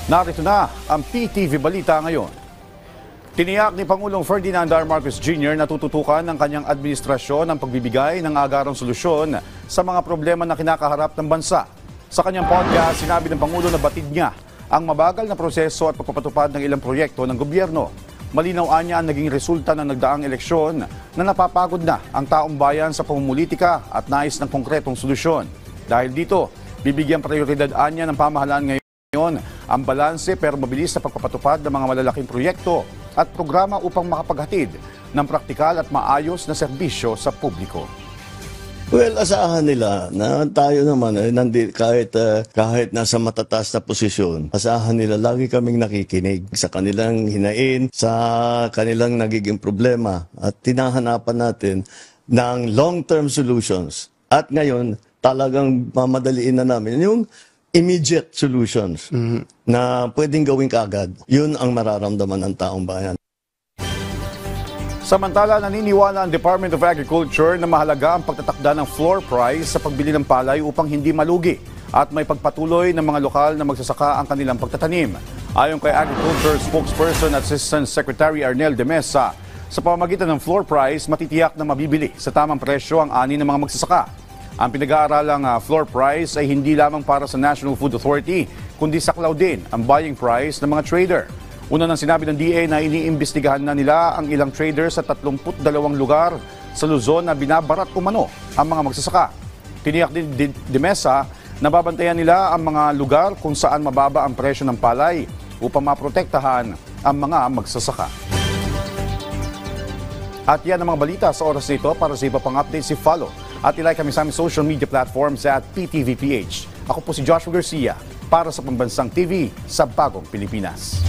Narito na ang PTV Balita ngayon. Tiniyak ni Pangulong Ferdinand R. Marcos Jr. na tututukan ng kanyang administrasyon ang pagbibigay ng agarang solusyon sa mga problema na kinakaharap ng bansa. Sa kanyang podcast, sinabi ng Pangulo na batid niya ang mabagal na proseso at pagpapatupad ng ilang proyekto ng gobyerno. Malinaw niya ang naging resulta ng nagdaang eleksyon na napapagod na ang taong bayan sa pamumulitika at nais ng konkretong solusyon. Dahil dito, bibigyan prioridad niya ng pamahalaan ngayon ang balanse pero mabilis na pagpapatupad ng mga malalaking proyekto at programa upang makapaghatid ng praktikal at maayos na serbisyo sa publiko. Well, asahan nila na tayo naman kahit nasa matataas na posisyon, asahan nila lagi kaming nakikinig sa kanilang hinain, sa kanilang nagiging problema at tinahanapan natin ng long-term solutions. At ngayon, talagang mamadaliin na namin yung immediate solutions na pwedeng gawin kaagad. Yun ang mararamdaman ng taong bayan. Samantala, naniniwala ang Department of Agriculture na mahalaga ang pagtatakda ng floor price sa pagbili ng palay upang hindi malugi at may pagpatuloy ng mga lokal na magsasaka ang kanilang pagtatanim. Ayon kay Agriculture Spokesperson at Assistant Secretary Arnel de Mesa, sa pamamagitan ng floor price, matitiyak na mabibili sa tamang presyo ang ani ng mga magsasaka. Ang pinag-aaralang floor price ay hindi lamang para sa National Food Authority, kundi saklaw din ang buying price ng mga trader. Una nang sinabi ng DA na iniimbestigahan na nila ang ilang traders sa 32 lugar sa Luzon na binabarat umano ang mga magsasaka. Tiniyak din de Mesa na babantayan nila ang mga lugar kung saan mababa ang presyo ng palay upang maprotektahan ang mga magsasaka. At yan ang mga balita sa oras nito. Para sa iba pang updates, follow at ilike kami sa aming social media platforms at PTVPH. Ako po si Joshua Garcia para sa Pambansang TV sa Bagong Pilipinas.